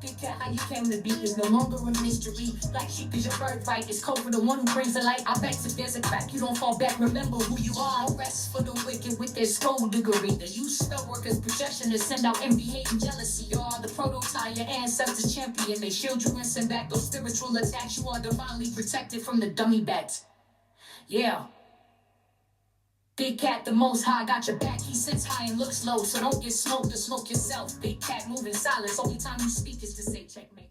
Big cat, how you came to be is no longer a mystery. Black sheep is your birthright. It's code for the one who brings the light. I bet if there's a crack, you don't fall back. Remember who you are. No rest for the wicked with their skullduggery. The use spell workers' projection to send out envy, hate, and jealousy. You are the prototype, your ancestors champion. They shield you and send back those spiritual attacks. You are divinely protected from the dummy bats. Yeah. Big cat, the most high, got your back. He sits high and looks low, so don't get smoked or smoke yourself. Big cat, moving silence. Only time you speak is to say checkmate.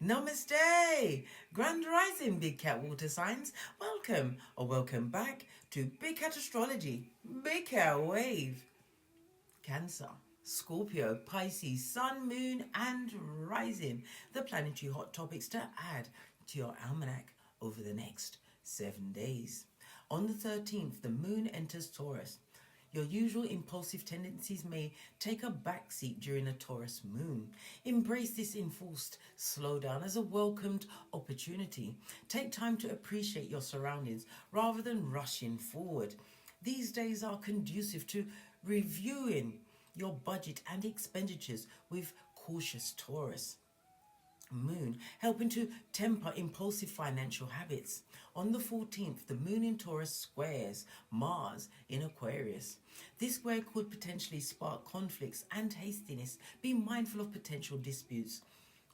Namaste! Grand Rising, Big Cat Water Signs. Welcome or welcome back to Big Cat Astrology, Big Cat Wave. Cancer, Scorpio, Pisces, Sun, Moon and Rising. The planetary hot topics to add to your almanac over the next 7 days. On the 13th, the moon enters Taurus. Your usual impulsive tendencies may take a backseat during a Taurus moon. Embrace this enforced slowdown as a welcomed opportunity. Take time to appreciate your surroundings rather than rushing forward. These days are conducive to reviewing your budget and expenditures with cautious Taurus moon, helping to temper impulsive financial habits. On the 14th, the moon in Taurus squares Mars in Aquarius. This square could potentially spark conflicts and hastiness. Be mindful of potential disputes,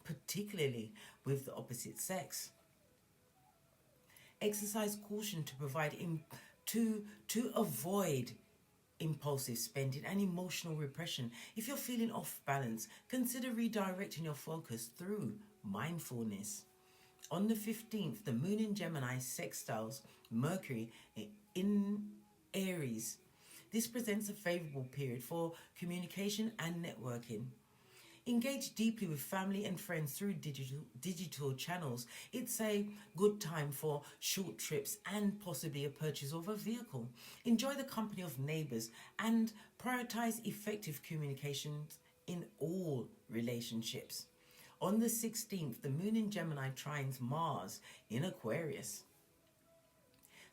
particularly with the opposite sex. Exercise caution to provide to avoid impulsive spending and emotional repression. If you're feeling off balance, consider redirecting your focus through mindfulness. On the 15th, the moon in Gemini sextiles Mercury in Aries. This presents a favorable period for communication and networking. Engage deeply with family and friends through digital channels. It's a good time for short trips and possibly a purchase of a vehicle. Enjoy the company of neighbors and prioritize effective communications in all relationships. On the 16th, the moon in Gemini trines Mars in Aquarius.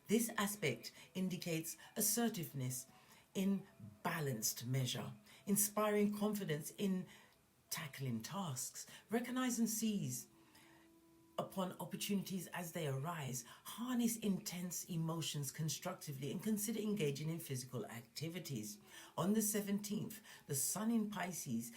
This aspect indicates assertiveness in balanced measure, inspiring confidence in tackling tasks. Recognize and seize upon opportunities as they arise. Harness intense emotions constructively and consider engaging in physical activities. On the 17th, the Sun in Pisces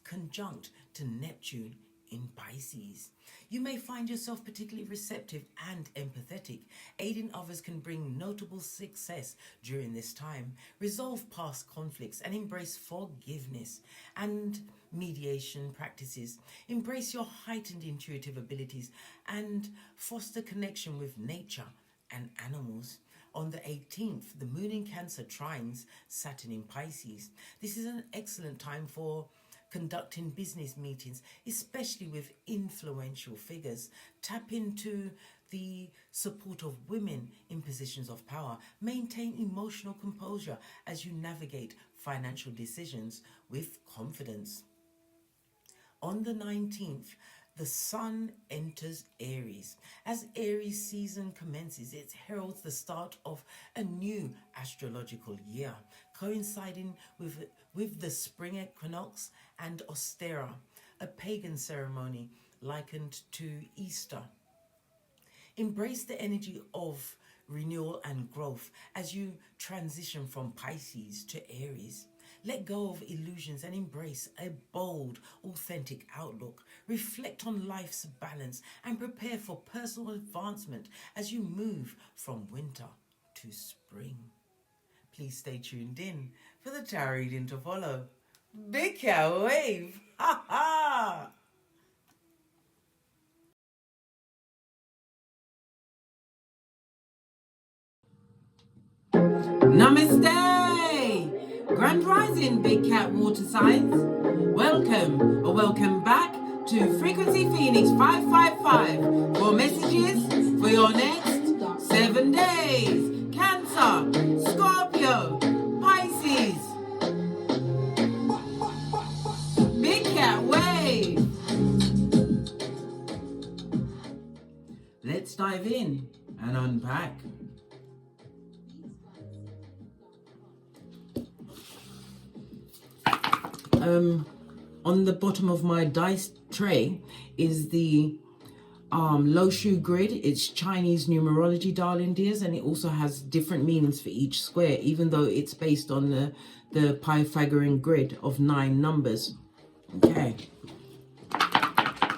conjunct to Neptune in Pisces. You may find yourself particularly receptive and empathetic. Aiding others can bring notable success during this time. Resolve past conflicts and embrace forgiveness and mediation practices. Embrace your heightened intuitive abilities and foster connection with nature and animals. On the 18th, the moon in Cancer trines Saturn in Pisces. This is an excellent time for conducting business meetings, especially with influential figures. Tap into the support of women in positions of power. Maintain emotional composure as you navigate financial decisions with confidence. On the 19th, the Sun enters Aries. As Aries season commences, it heralds the start of a new astrological year, coinciding with the spring equinox and Ostera, a pagan ceremony likened to Easter. Embrace the energy of renewal and growth as you transition from Pisces to Aries. Let go of illusions and embrace a bold, authentic outlook. Reflect on life's balance and prepare for personal advancement as you move from winter to spring. Please stay tuned in for the tarot reading to follow. Big Cat Wave! Ha ha! Namaste! Grand Rising, Big Cat Water Signs. Welcome or welcome back to Frequency Phoenix 555 for messages for your next 7 days. Cancer, Scorpio, Pisces. Big Cat Wave. Let's dive in and unpack. on the bottom of my dice tray is the Lo Shu grid. It's Chinese numerology, darling dears, and it also has different meanings for each square, even though it's based on the Pythagorean grid of 9 numbers. Okay,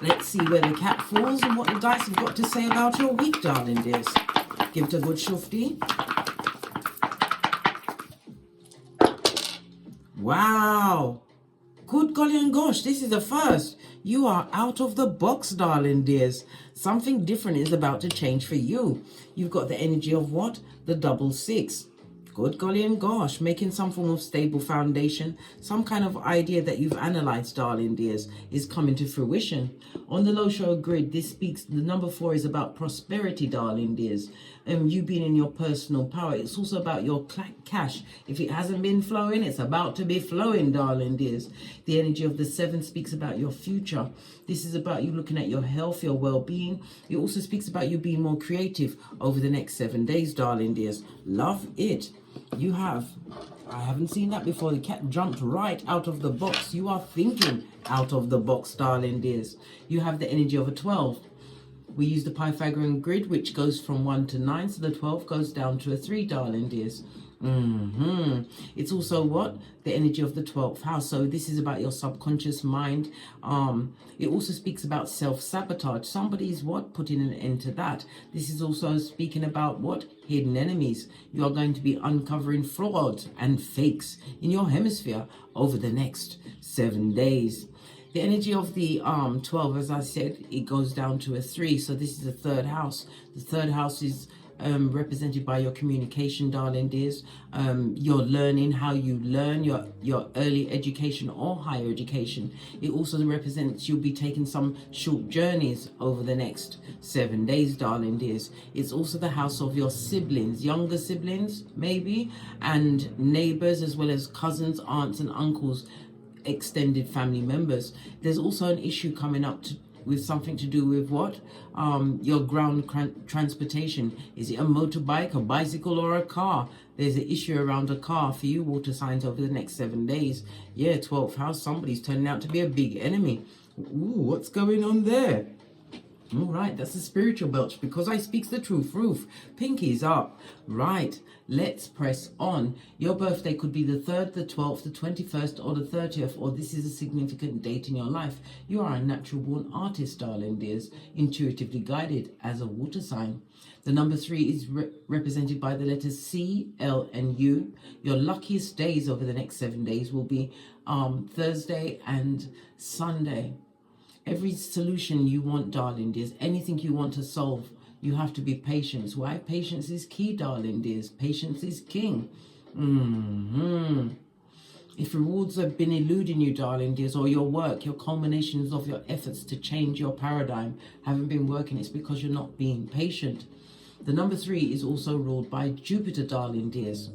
let's see where the cat falls and what the dice have got to say about your week, darling dears. Give it a good shufti. Wow, good golly and gosh, this is the first. You are out of the box, darling dears. Something different is about to change for you. You've got the energy of what? The double 6. Good golly and gosh, making some form of stable foundation, some kind of idea that you've analyzed, darling dears, is coming to fruition. On the Lo Shu grid, this speaks, the number 4 is about prosperity, darling dears. You being in your personal power. It's also about your cash. If it hasn't been flowing, it's about to be flowing, darling dears. The energy of the 7 speaks about your future. This is about you looking at your health, your well-being. It also speaks about you being more creative over the next 7 days, darling dears. Love it. You have, I haven't seen that before. The cat jumped right out of the box. You are thinking out of the box, darling dears. You have the energy of a 12. We use the Pythagorean grid, which goes from 1 to 9, so the 12 goes down to a 3, darling dears. It's also what? The energy of the 12th house. So this is about your subconscious mind. It also speaks about self-sabotage. Somebody's what? Putting an end to that. This is also speaking about what? Hidden enemies. You are going to be uncovering frauds and fakes in your hemisphere over the next 7 days. The energy of the 12, as I said, it goes down to a 3. So this is the 3rd house. The 3rd house is represented by your communication, darling dears. Your learning, how you learn, your early education or higher education. It also represents you'll be taking some short journeys over the next 7 days, darling dears. It's also the house of your siblings, younger siblings maybe, and neighbors, as well as cousins, aunts and uncles, extended family members. There's also an issue coming up with something to do with what? Your ground transportation. Is it a motorbike, a bicycle, or a car? There's an issue around a car for you, water signs, over the next 7 days. Yeah, 12th house, somebody's turning out to be a big enemy. Ooh, what's going on there? All right, that's a spiritual belch, because I speaks the truth. Roof, pinkies up. Right, let's press on. Your birthday could be the 3rd, the 12th, the 21st, or the 30th, or this is a significant date in your life. You are a natural born artist, darling dears, intuitively guided as a water sign. The number 3 is represented by the letters C, L, and U. Your luckiest days over the next 7 days will be Thursday and Sunday. Every solution you want, darling dears, anything you want to solve, you have to be patient. Why? Patience is key, darling dears. Patience is king. If rewards have been eluding you, darling dears, or your work, your culminations of your efforts to change your paradigm haven't been working, it's because you're not being patient. The number 3 is also ruled by Jupiter, darling dears.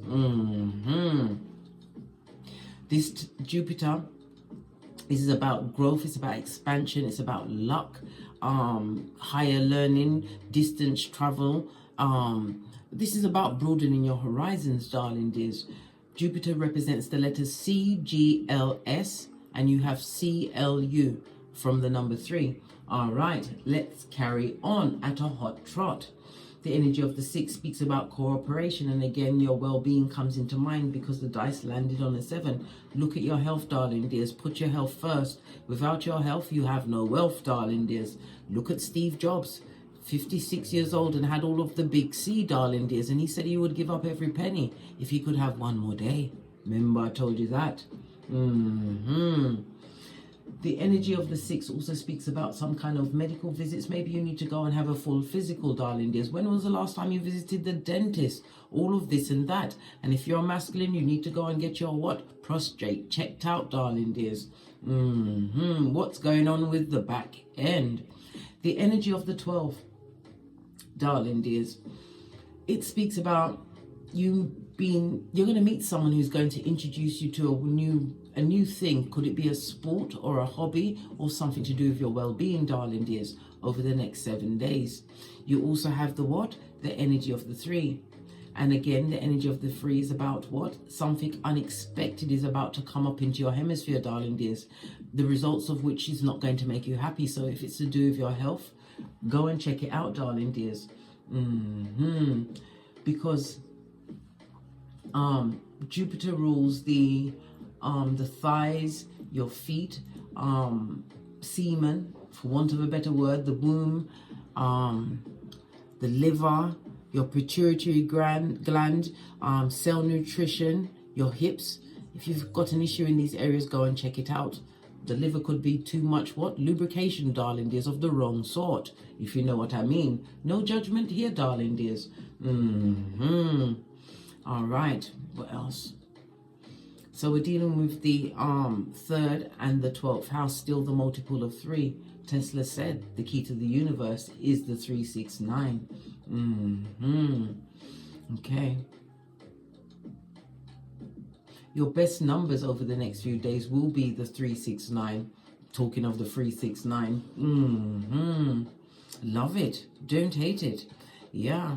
This Jupiter, this is about growth, it's about expansion, it's about luck, higher learning, distance travel. This is about broadening your horizons, darling dears. Jupiter represents the letters C, G, L, S, and you have C, L, U from the number 3. All right, let's carry on at a hot trot. The energy of the 6 speaks about cooperation, and again your well-being comes into mind because the dice landed on a 7. Look at your health, darling dears. Put your health first. Without your health, you have no wealth, darling dears. Look at Steve Jobs, 56 years old, and had all of the big C, darling dears, and he said he would give up every penny if he could have one more day. Remember I told you that? The energy of the 6 also speaks about some kind of medical visits. Maybe you need to go and have a full physical, darling dears. When was the last time you visited the dentist? All of this and that. And if you're masculine, you need to go and get your what? Prostate checked out, darling dears. What's going on with the back end? The energy of the 12, darling dears. It speaks about you're going to meet someone who's going to introduce you to a new thing. Could it be a sport or a hobby or something to do with your well-being, darling dears, over the next 7 days? You also have the what? The energy of the 3. And again, the energy of the 3 is about what? Something unexpected is about to come up into your hemisphere, darling dears. The results of which is not going to make you happy. So if it's to do with your health, go and check it out, darling dears. Because Jupiter rules the thighs, your feet, semen, for want of a better word, the womb, the liver, your pituitary gland, cell nutrition, your hips. If you've got an issue in these areas, go and check it out. The liver could be too much what? Lubrication, darling dears, of the wrong sort, if you know what I mean. No judgment here, darling dears. All right, what else? So we're dealing with the 3rd and the 12th house, still the multiple of 3. Tesla said the key to the universe is the 369. Okay. Your best numbers over the next few days will be the 369. Talking of the 369. Love it. Don't hate it. Yeah.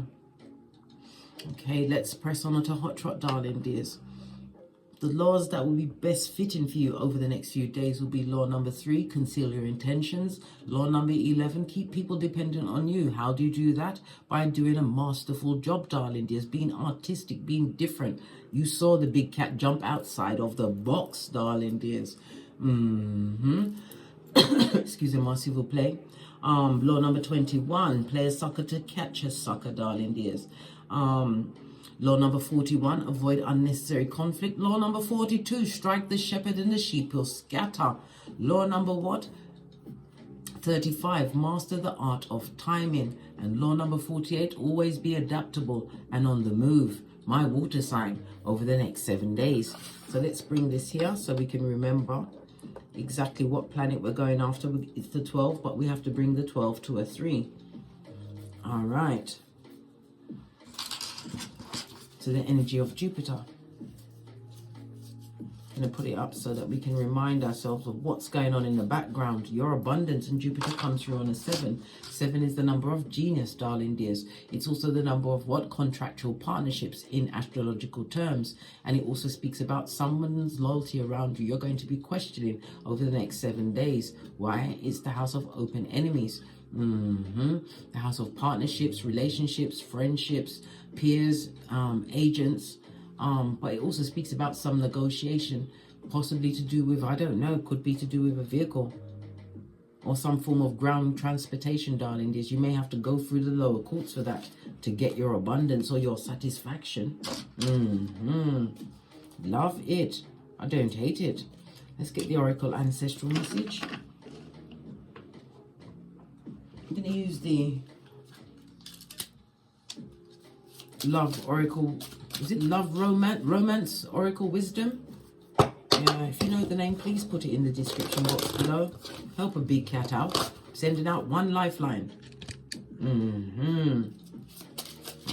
Okay, let's press on to Hot Trot, darling dears. The laws that will be best fitting for you over the next few days will be law number 3, conceal your intentions. Law number 11, keep people dependent on you. How do you do that? By doing a masterful job, darling dears, being artistic, being different. You saw the big cat jump outside of the box, darling dears. Excuse me, s'il vous plaît. Law number 21, play a sucker to catch a sucker, darling dears. Law number 41, avoid unnecessary conflict. Law number 42, strike the shepherd and the sheep will scatter. Law number what? 35, master the art of timing. And law number 48, always be adaptable and on the move. My water sign over the next 7 days. So let's bring this here so we can remember exactly what planet we're going after. It's the 12, but we have to bring the 12 to a 3. All right. To the energy of Jupiter. I'm going to put it up so that we can remind ourselves of what's going on in the background. Your abundance, and Jupiter comes through on a 7. 7 is the number of genius, darling dears. It's also the number of what? Contractual partnerships in astrological terms. And it also speaks about someone's loyalty around you. You're going to be questioning over the next 7 days. Why? It's the house of open enemies. The house of partnerships, relationships, friendships, peers, agents. But it also speaks about some negotiation, possibly to do with, I don't know, could be to do with a vehicle or some form of ground transportation, darling dears. You may have to go through the lower courts for that to get your abundance or your satisfaction. Love it. I don't hate it. Let's get the Oracle Ancestral message. I'm going to use the Love Oracle. Is it Love Romance Oracle Wisdom? Yeah, if you know the name, please put it in the description box below. Help a big cat out. Sending out one lifeline.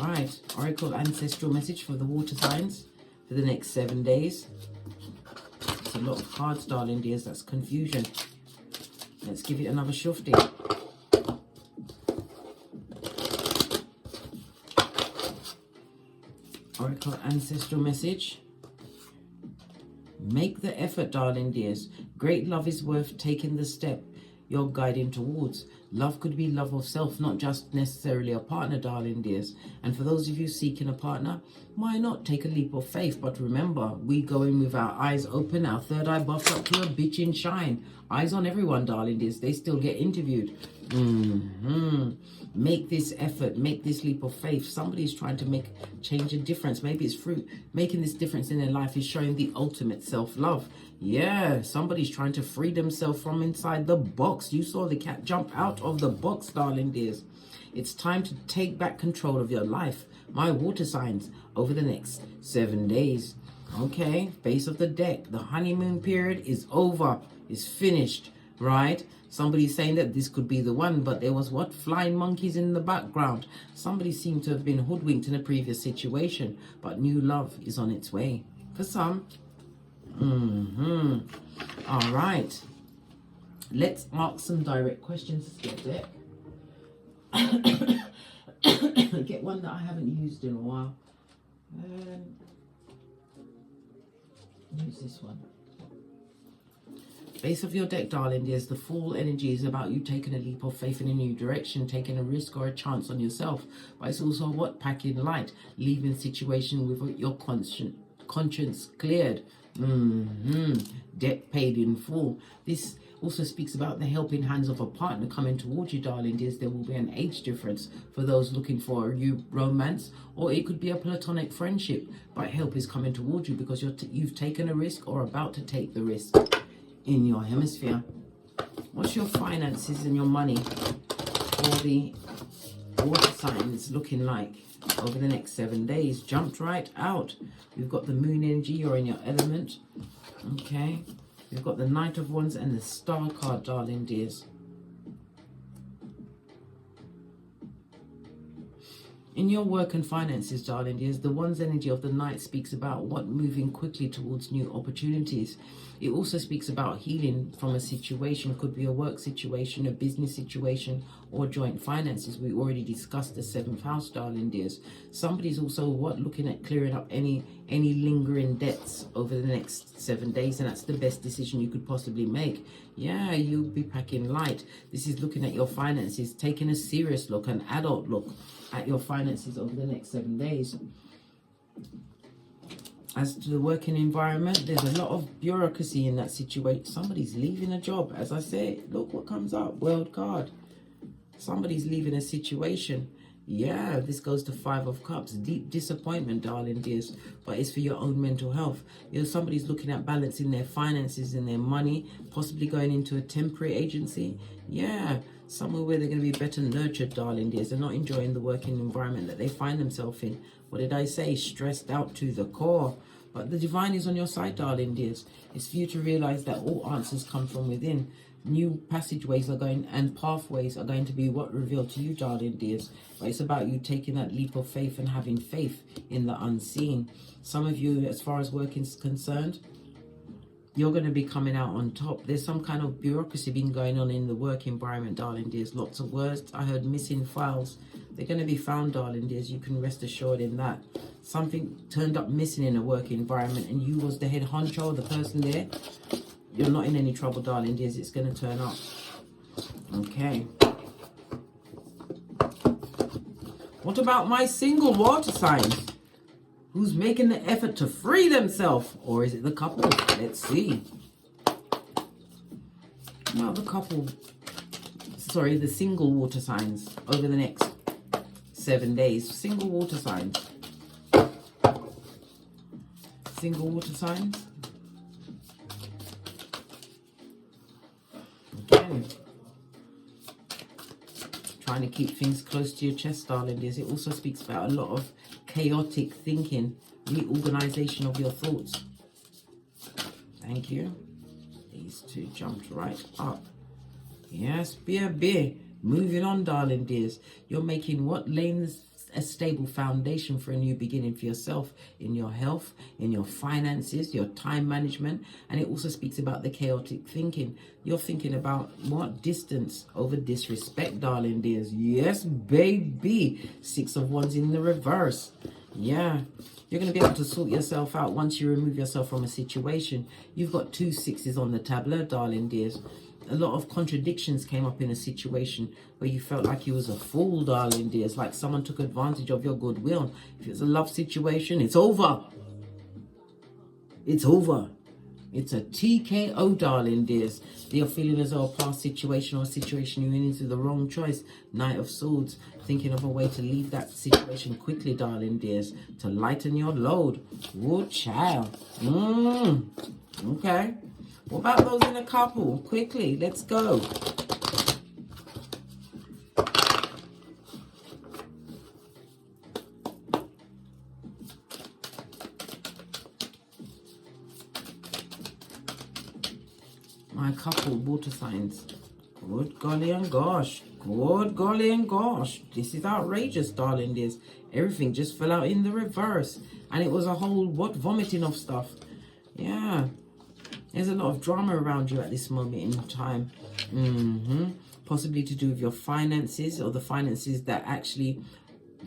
Right, Oracle Ancestral message for the water signs for the next 7 days. It's a lot of cards, darling dears. That's confusion. Let's give it another shufti. Oracle Ancestral message. Make the effort, darling dears. Great love is worth taking the step you're guiding towards. Love could be love of self, not just necessarily a partner, darling dears. And for those of you seeking a partner, why not take a leap of faith? But remember, we go in with our eyes open, our third eye buffed up to a bitchin' shine. Eyes on everyone, darling dears. They still get interviewed. Make this effort, make this leap of faith. Somebody's trying to change a difference. Maybe it's through making this difference in their life is showing the ultimate self-love. Yeah, somebody's trying to free themselves from inside the box. You saw the cat jump out of the box, darling dears. It's time to take back control of your life. My water signs over the next 7 days. Okay, base of the deck. The honeymoon period is over. It's finished, right? Somebody's saying that this could be the one, but there was what? Flying monkeys in the background. Somebody seemed to have been hoodwinked in a previous situation, but new love is on its way. For some. All right. Let's ask some direct questions to get deck. Get one that I haven't used in a while. Use this one. Base of your deck, darling, there's the Fool energy. Is about you taking a leap of faith in a new direction, taking a risk or a chance on yourself. But it's also what? Packing light, leaving situation with your conscience cleared. Debt paid in full. This also speaks about the helping hands of a partner coming towards you, darling dears. There will be an age difference for those looking for a new romance, or it could be a platonic friendship, but help is coming towards you because you've taken a risk or about to take the risk in your hemisphere. What's your finances and your money for the water signs looking like over the next 7 days? Jumped right out. We've got the moon energy, you're in your element. Okay. We've got the Knight of Wands and the Star card, darling dears. In your work and finances, darling dears, the Wands energy of the Knight speaks about what? Moving quickly towards new opportunities. It also speaks about healing from a situation. Could be a work situation, a business situation, or joint finances. We already discussed the 7th house, darling dears. Somebody's also what? Looking at clearing up any lingering debts over the next 7 days, and that's the best decision you could possibly make. Yeah, you'll be packing light. This is looking at your finances, taking a serious look, an adult look at your finances over the next 7 days. As to the working environment, there's a lot of bureaucracy in that situation. Somebody's leaving a job. As I say, look what comes up. World card. Somebody's leaving a situation. Yeah, this goes to 5 of Cups. Deep disappointment, darling dears. But it's for your own mental health. You know, somebody's looking at balancing their finances and their money. Possibly going into a temporary agency. Yeah, somewhere where they're going to be better nurtured, darling dears. They're not enjoying the working environment that they find themselves in. What did I say? Stressed out to the core. But the divine is on your side, darling dears. It's for you to realize that all answers come from within. New passageways are going and pathways are going to be what revealed to you, darling dears. But it's about you taking that leap of faith and having faith in the unseen. Some of you, as far as work is concerned, you're going to be coming out on top. There's some kind of bureaucracy been going on in the work environment, darling dears. Lots of words. I heard missing files. They're going to be found, darling dears. You can rest assured in that. Something turned up missing in a work environment and you was the head honcho, the person there. You're not in any trouble, darling dears. It's going to turn up. Okay. What about my single water signs? Who's making the effort to free themselves? Or is it the couple? Let's see. Now the couple, sorry, the single water signs over the next 7 days. Single water signs. Single water signs. Okay. Trying to keep things close to your chest, darling dears. It also speaks about a lot of chaotic thinking, reorganization of your thoughts. Thank you. These two jumped right up. Yes, be moving on, darling dears. You're making what? Laying a stable foundation for a new beginning for yourself in your health, in your finances, your time management. And it also speaks about the chaotic thinking. You're thinking about what? Distance over disrespect, darling dears. Yes, baby. 6 of Wands in the reverse. Yeah, you're going to be able to sort yourself out once you remove yourself from a situation. You've got 2 6s on the tableau, darling dears. A lot of contradictions came up in a situation where you felt like you was a fool, darling dears. Like someone took advantage of your goodwill. If it's a love situation, it's over. It's over. It's a TKO, darling dears. You're feeling as though a past situation or a situation you went into the wrong choice. Knight of Swords. Thinking of a way to leave that situation quickly, darling dears. To lighten your load. Woo, child. Okay. What about those in a couple? Quickly, let's go. My couple, water signs. Good golly and gosh. Good golly and gosh. This is outrageous, darling dears. Everything just fell out in the reverse. And it was a whole, what, vomiting of stuff. Yeah. There's a lot of drama around you at this moment in time. Possibly to do with your finances or the finances that actually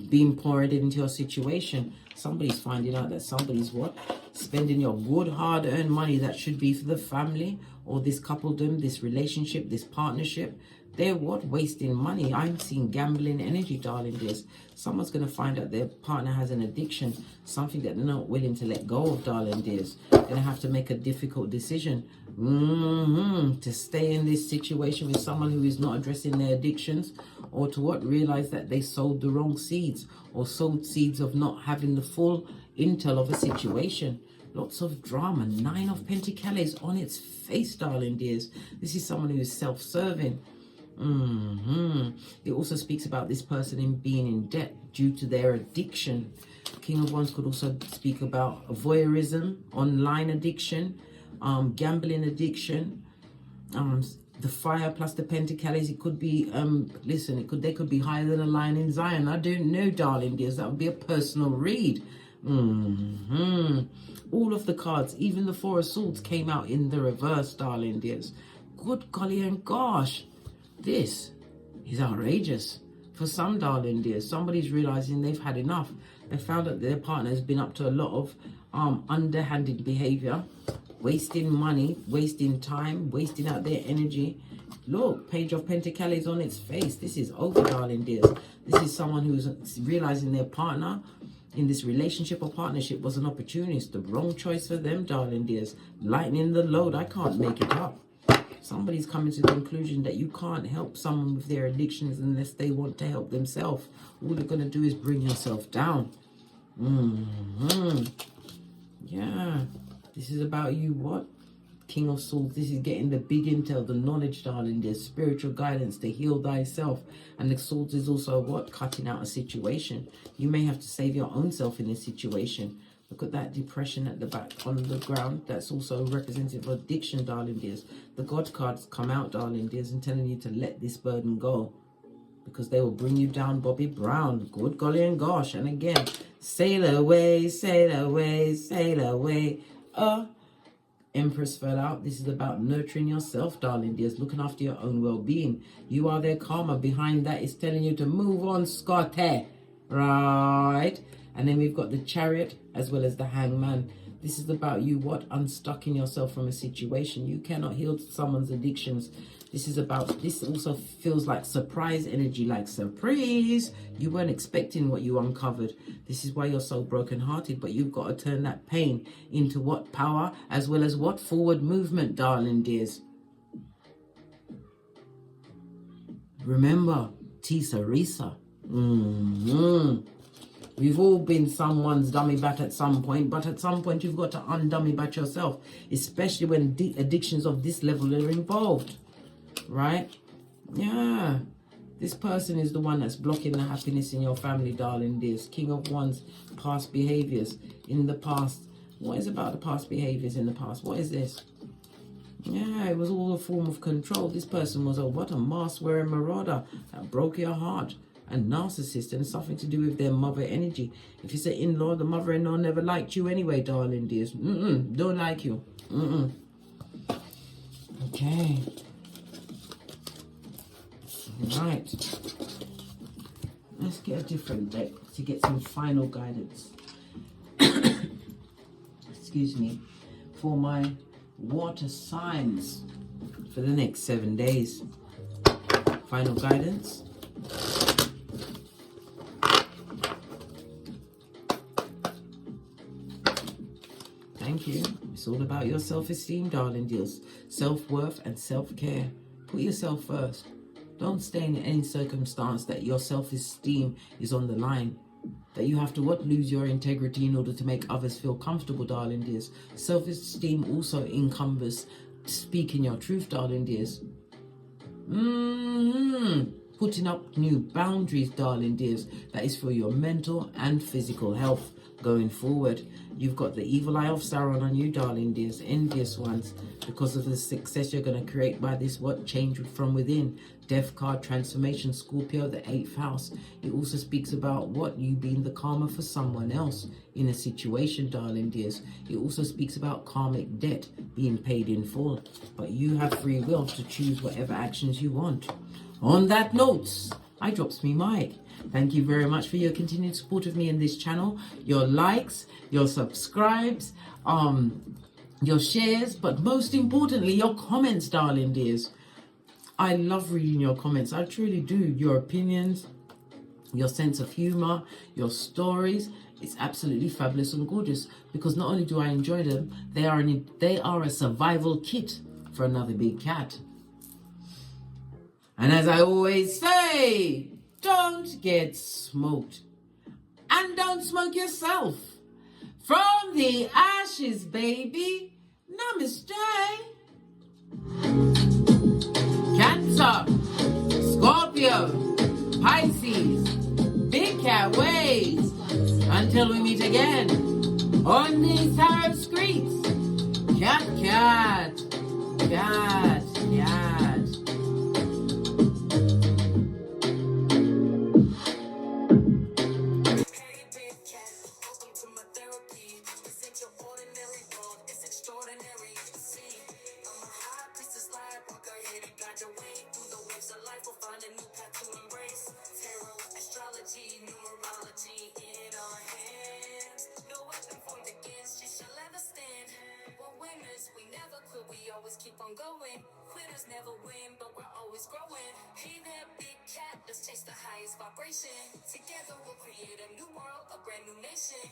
being poured into your situation. Somebody's finding out that somebody's what? Spending your good hard-earned money that should be for the family or this coupledom, this relationship, this partnership. They're what? Wasting money. I'm seeing gambling energy, darling dears. Someone's going to find out their partner has an addiction, something that they're not willing to let go of, darling dears. Going to have to make a difficult decision to stay in this situation with someone who is not addressing their addictions, or to what? Realize that they sowed the wrong seeds, or sowed seeds of not having the full intel of a situation. Lots of drama. 9 of Pentacles on its face, darling dears. This is someone who is self-serving. It also speaks about this person in being in debt due to their addiction. King of Wands could also speak about voyeurism, online addiction, gambling addiction, the fire plus the Pentacles. It could be listen, they could be higher than a lion in Zion. I don't know, darling dears. That would be a personal read. All of the cards, even the 4 of Swords, came out in the reverse, darling dears. Good golly and gosh, this is outrageous. For some, darling dears, somebody's realizing they've had enough. They found that their partner has been up to a lot of underhanded behavior, wasting money, wasting time, wasting out their energy. Look, Page of Pentacles on its face. This is over, darling dears. This is someone who's realizing their partner in this relationship or partnership was an opportunist. The wrong choice for them, darling dears. Lightening the load. I can't make it up. Somebody's coming to the conclusion that you can't help someone with their addictions unless they want to help themselves. All you're going to do is bring yourself down. Yeah. This is about you, what? King of Swords. This is getting the big intel, the knowledge, darling. There's spiritual guidance to heal thyself. And the Swords is also what? Cutting out a situation. You may have to save your own self in this situation. Look at that depression at the back on the ground. That's also representative of addiction, darling dears. The God cards come out, darling dears, and telling you to let this burden go, because they will bring you down, Bobby Brown. Good golly and gosh. And again, sail away, sail away, sail away. Empress fell out. This is about nurturing yourself, darling dears, looking after your own well-being. You are their karma. Behind that is telling you to move on, Scotty. Right? And then we've got the Chariot as well as the Hangman. This is about you, what? Unstucking yourself from a situation. You cannot heal someone's addictions. This is about, this also feels like surprise energy, like surprise. You weren't expecting what you uncovered. This is why you're so brokenhearted, but you've got to turn that pain into what? Power, as well as what? Forward movement, darling dears. Remember, Tisa Risa. We've all been someone's dummy bat at some point, but at some point you've got to undummy bat yourself, especially when addictions of this level are involved, right? Yeah, this person is the one that's blocking the happiness in your family, darling dears. King of Wands, past behaviors in the past. What is about the past behaviors in the past? What is this? Yeah, it was all a form of control. This person was a what? A mask-wearing marauder that broke your heart. A narcissist, and something to do with their mother energy. If it's an in-law, the mother-in-law never liked you anyway, darling dears. Don't like you. Okay. Right. Let's get a different deck to get some final guidance. Excuse me. For my water signs for the next 7 days. Final guidance. Thank you. It's all about your self-esteem, darling dears. Self-worth and self-care. Put yourself first. Don't stay in any circumstance that your self-esteem is on the line. That you have to what? Lose your integrity in order to make others feel comfortable, darling dears. Self-esteem also encompasses speaking your truth, darling dears. Putting up new boundaries, darling dears. That is for your mental and physical health going forward. You've got the evil eye of Sauron on you, darling dears, envious ones, because of the success you're going to create by this what? Change from within. Death card, transformation, Scorpio, the 8th house. It also speaks about what? You being the karma for someone else in a situation, darling dears. It also speaks about karmic debt being paid in full, but you have free will to choose whatever actions you want. On that note, I drops me mic. Thank you very much for your continued support of me in this channel, your likes, your subscribes, your shares, but most importantly, your comments, darling dears. I love reading your comments. I truly do. Your opinions, your sense of humor, your stories. It's absolutely fabulous and gorgeous, because not only do I enjoy them, they are a survival kit for another big cat. And as I always say, don't get smoked. And don't smoke yourself. From the ashes, baby. Namaste. Cancer, Scorpio, Pisces, big cat ways. Until we meet again on these tarot streets. Cat, cat, cat, cat. Extraordinary, see, I'm a high priestess lightworker, here to guide your way through the waves of life. We'll find a new path to embrace. Tarot, astrology, numerology in our hands. No weapon formed against you shall ever stand. We're winners, we never quit, we always keep on going. Quitters never win, but we're always growing. Hey there, big cat, let's chase the highest vibration. Together we'll create a new world, a brand new nation.